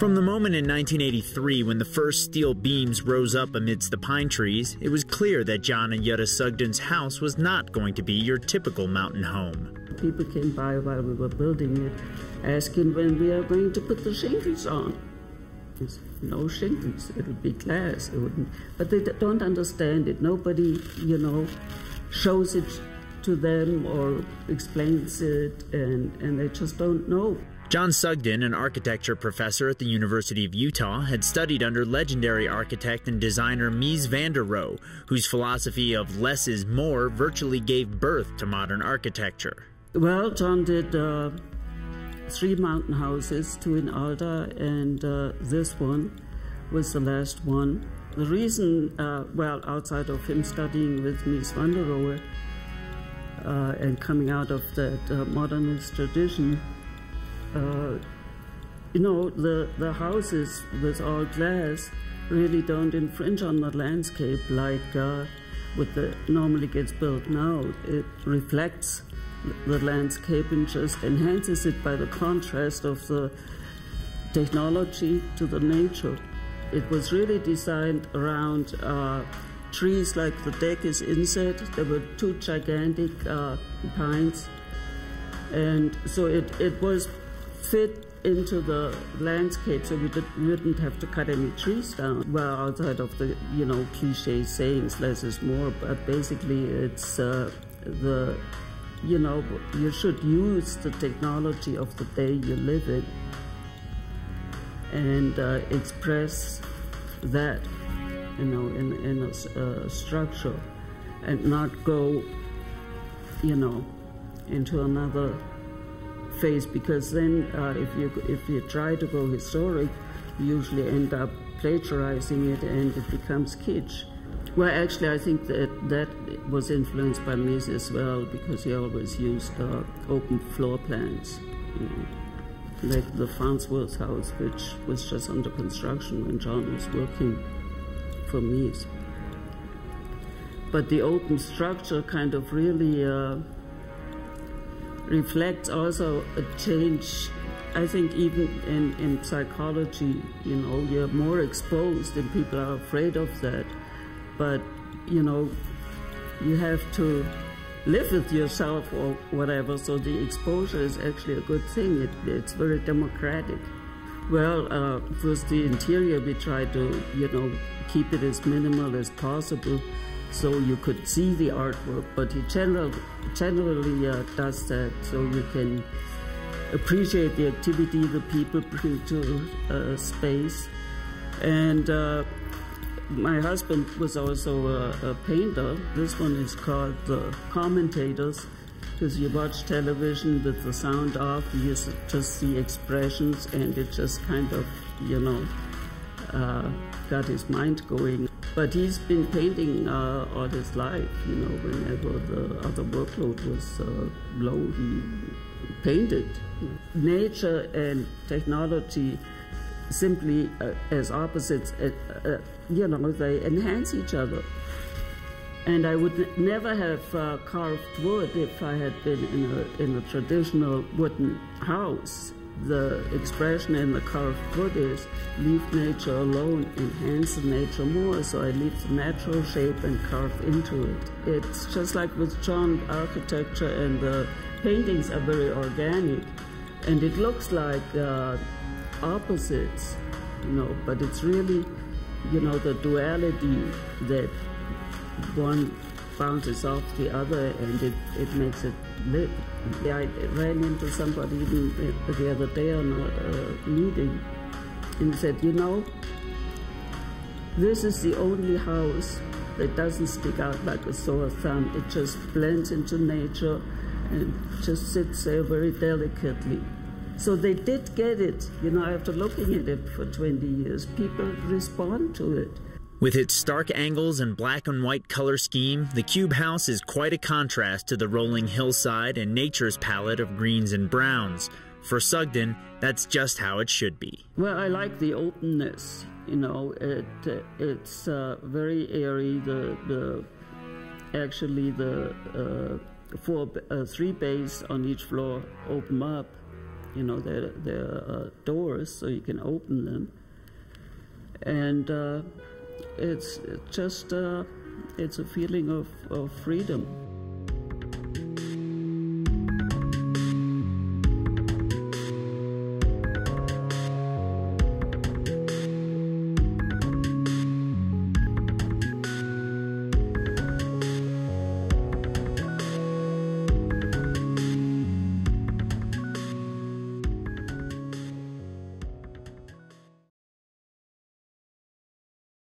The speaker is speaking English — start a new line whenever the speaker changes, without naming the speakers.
From the moment in 1983 when the first steel beams rose up amidst the pine trees, it was clear that John and Jutta Sugden's house was not going to be your typical mountain home.
People came by while we were building it, asking when we are going to put the shingles on. There's no shingles, it'll be glass. It wouldn't, but they don't understand it. Nobody, shows it to them or explains it, and they just don't know.
John Sugden, an architecture professor at the University of Utah, had studied under legendary architect and designer Mies van der Rohe, whose philosophy of less is more virtually gave birth to modern architecture.
Well, John did 3 mountain houses, 2 in Alta, and this one was the last one. The reason, well, outside of him studying with Mies van der Rohe and coming out of that modernist tradition, the houses with all glass really don't infringe on the landscape like what normally gets built now. It reflects the landscape and just enhances it by the contrast of the technology to the nature. It was really designed around trees, like the deck is inset. There were 2 gigantic pines, and so it was fit into the landscape, so we wouldn't have to cut any trees down. Well, outside of the cliche sayings, less is more, but basically it's you should use the technology of the day you live in and express that in a structure, and not go into another phase, because then if you try to go historic, you usually end up plagiarizing it and it becomes kitsch. Well, actually, I think that was influenced by Mies as well, because he always used open floor plans, like the Farnsworth house, which was just under construction when John was working for Mies. But the open structure kind of really reflects also a change. I think even in psychology, you're more exposed and people are afraid of that. But, you have to live with yourself or whatever, so the exposure is actually a good thing. It's very democratic. Well, first the interior, we try to, keep it as minimal as possible so you could see the artwork, but he generally does that so you can appreciate the activity the people bring to space. And my husband was also a painter. This one is called The Commentators, because you watch television with the sound off, you just see expressions, and it just kind of, got his mind going. But he's been painting all his life, whenever the other workload was low, he painted. Nature and technology simply as opposites, they enhance each other. And I would never have carved wood if I had been in a traditional wooden house. The expression in the carved wood is leave nature alone, enhance the nature more. So I leave the natural shape and carve into it. It's just like with John, architecture and the paintings are very organic. And it looks like opposites, but it's really, the duality that one bounces off the other, and it makes it lit. I ran into somebody the other day on a meeting, and he said, this is the only house that doesn't stick out like a sore thumb. It just blends into nature and just sits there very delicately. So they did get it, after looking at it for 20 years. People respond to it.
With its stark angles and black and white color scheme, the cube house is quite a contrast to the rolling hillside and nature's palette of greens and browns. For Sugden, that's just how it should be.
Well, I like the openness. It's very airy. Actually the 3 bays on each floor open up. There are doors, so you can open them, and it's just it's a feeling of freedom.